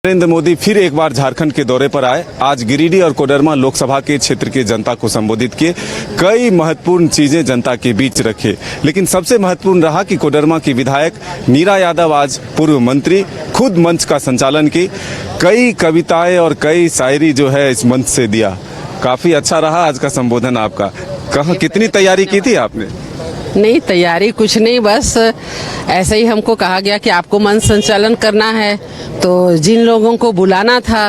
नरेंद्र मोदी फिर एक बार झारखंड के दौरे पर आए। आज गिरिडीह और कोडरमा लोकसभा के क्षेत्र के जनता को संबोधित किए। कई महत्वपूर्ण चीजें जनता के बीच रखे, लेकिन सबसे महत्वपूर्ण रहा कि कोडरमा की विधायक नीरा यादव आज पूर्व मंत्री खुद मंच का संचालन की। कई कविताएं और कई शायरी जो है इस मंच से दिया। काफी अच्छा रहा आज का संबोधन आपका। कहाँ कितनी तैयारी की थी आपने? नहीं, तैयारी कुछ नहीं, बस ऐसे ही हमको कहा गया कि आपको मंच संचालन करना है, तो जिन लोगों को बुलाना था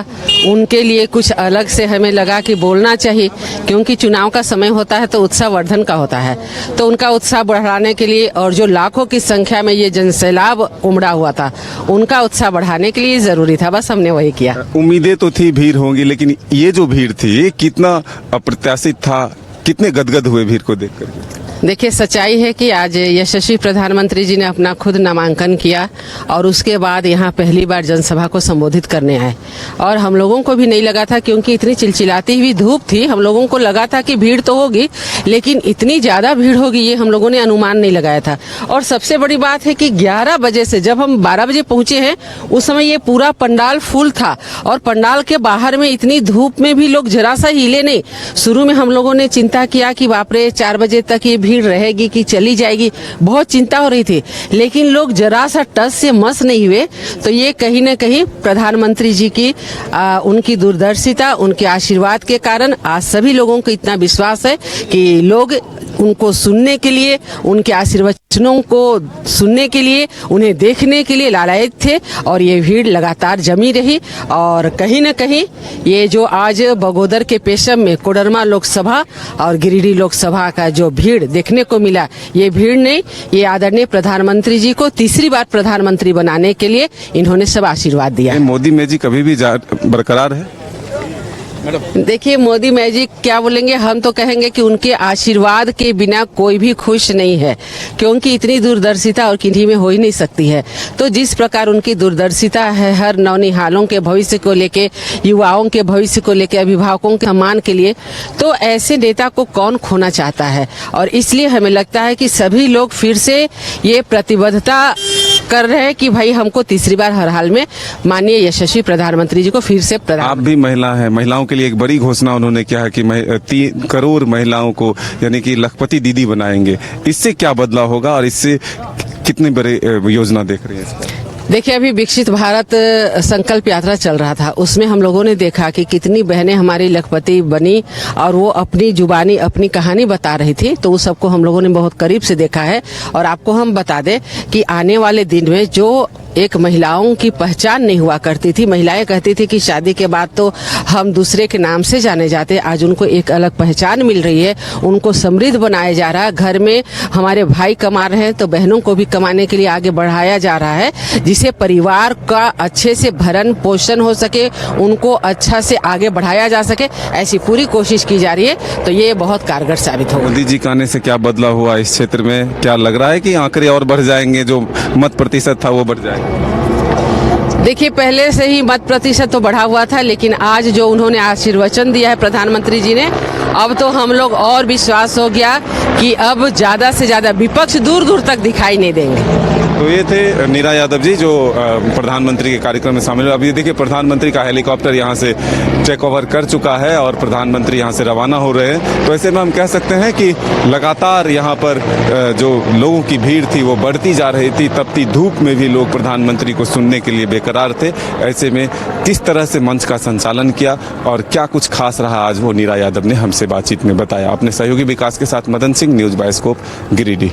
उनके लिए कुछ अलग से हमें लगा कि बोलना चाहिए, क्योंकि चुनाव का समय होता है तो उत्साहवर्धन का होता है, तो उनका उत्साह बढ़ाने के लिए और जो लाखों की संख्या में ये जनसैलाब उमड़ा हुआ था उनका उत्साह बढ़ाने के लिए जरूरी था। बस हमने वही किया। उम्मीदें तो थी भीड़ होंगी, लेकिन ये जो भीड़ थी कितना अप्रत्याशित था, कितने गदगद हुए भीड़ को देख करके? देखिए, सच्चाई है कि आज यशस्वी प्रधानमंत्री जी ने अपना खुद नामांकन किया और उसके बाद यहाँ पहली बार जनसभा को संबोधित करने आए, और हम लोगों को भी नहीं लगा था, क्योंकि इतनी चिलचिलाती हुई धूप थी, हम लोगों को लगा था कि भीड़ तो होगी, लेकिन इतनी ज्यादा भीड़ होगी ये हम लोगों ने अनुमान नहीं लगाया था। और सबसे बड़ी बात है कि 11 बजे से जब हम 12 बजे पहुंचे हैं उस समय ये पूरा पंडाल फुल था, और पंडाल के बाहर में इतनी धूप में भी लोग जरा सा हिले नहीं। शुरू में हम लोगों ने चिंता किया कि बाप रे 4 बजे तक ये भीड़ रहेगी कि चली जाएगी, बहुत चिंता हो रही थी, लेकिन लोग जरा सा टस से मस नहीं हुए। तो ये कहीं न कहीं प्रधानमंत्री जी की उनकी दूरदर्शिता, उनके आशीर्वाद के कारण आज सभी लोगों को इतना विश्वास है कि लोग उनको सुनने के लिए, उनके आशीर्वचनों को सुनने के लिए, उन्हें देखने के लिए लालायित थे, और ये भीड़ लगातार जमी रही। और कहीं न कहीं ये जो आज बगोदर के पेशम में कोडरमा लोकसभा और गिरिडीह लोकसभा का जो भीड़ देखने को मिला, ये भीड़ नहीं, ये आदरणीय प्रधानमंत्री जी को तीसरी बार प्रधानमंत्री बनाने के लिए इन्होंने सब आशीर्वाद दिया। मोदी मैजिक अभी भी बरकरार है? देखिए, मोदी मैजिक क्या बोलेंगे, हम तो कहेंगे कि उनके आशीर्वाद के बिना कोई भी खुश नहीं है, क्योंकि इतनी दूरदर्शिता और किन्हीं में हो ही नहीं सकती है। तो जिस प्रकार उनकी दूरदर्शिता है हर नौनिहालों के भविष्य को लेके, युवाओं के भविष्य को लेके, अभिभावकों के सम्मान के लिए, तो ऐसे नेता को कौन खोना चाहता है। और इसलिए हमें लगता है कि सभी लोग फिर से ये प्रतिबद्धता कर रहे हैं कि भाई हमको तीसरी बार हर हाल में माननीय यशस्वी प्रधानमंत्री जी को फिर से आप भी महिला हैं, महिलाओं के लिए एक बड़ी घोषणा उन्होंने किया है कि 3 करोड़ महिलाओं को यानी कि लखपति दीदी बनाएंगे। इससे क्या बदलाव होगा और इससे कितनी बड़ी योजना देख रही है? देखिए, अभी विकसित भारत संकल्प यात्रा चल रहा था, उसमें हम लोगों ने देखा कि कितनी बहनें हमारी लखपति बनी और वो अपनी जुबानी अपनी कहानी बता रही थी, तो उस सबको हम लोगों ने बहुत करीब से देखा है। और आपको हम बता दें कि आने वाले दिन में जो एक महिलाओं की पहचान नहीं हुआ करती थी, महिलाएं कहती थी कि शादी के बाद तो हम दूसरे के नाम से जाने जाते, आज उनको एक अलग पहचान मिल रही है, उनको समृद्ध बनाया जा रहा है। घर में हमारे भाई कमा रहे हैं तो बहनों को भी कमाने के लिए आगे बढ़ाया जा रहा है, जिससे परिवार का अच्छे से भरण पोषण हो सके, उनको अच्छा से आगे बढ़ाया जा सके, ऐसी पूरी कोशिश की जा रही है। तो ये बहुत कारगर साबित होगा। मोदी जी का आने से क्या बदलाव हुआ इस क्षेत्र में? क्या लग रहा है कि आंकड़े और बढ़ जाएंगे, जो मत प्रतिशत था वो बढ़ जाएगा? देखिए, पहले से ही मत प्रतिशत तो बढ़ा हुआ था, लेकिन आज जो उन्होंने आशीर्वचन दिया है प्रधानमंत्री जी ने, अब तो हम लोग और विश्वास हो गया कि अब ज्यादा से ज्यादा विपक्ष दूर दूर तक दिखाई नहीं देंगे। तो ये थे नीरा यादव जी जो प्रधानमंत्री के कार्यक्रम में शामिल हुए। अभी देखिए, प्रधानमंत्री का हेलीकॉप्टर यहाँ से टेक ओवर कर चुका है और प्रधानमंत्री यहाँ से रवाना हो रहे हैं। तो ऐसे में हम कह सकते हैं कि लगातार यहाँ पर जो लोगों की भीड़ थी वो बढ़ती जा रही थी। तपती धूप में भी लोग प्रधानमंत्री को सुनने के लिए बेकरार थे। ऐसे में किस तरह से मंच का संचालन किया और क्या कुछ खास रहा, आज वो नीरा यादव ने हमसे बातचीत में बताया। अपने सहयोगी विकास के साथ मदन सिंह, न्यूज़ बायोस्कोप, गिरिडीह।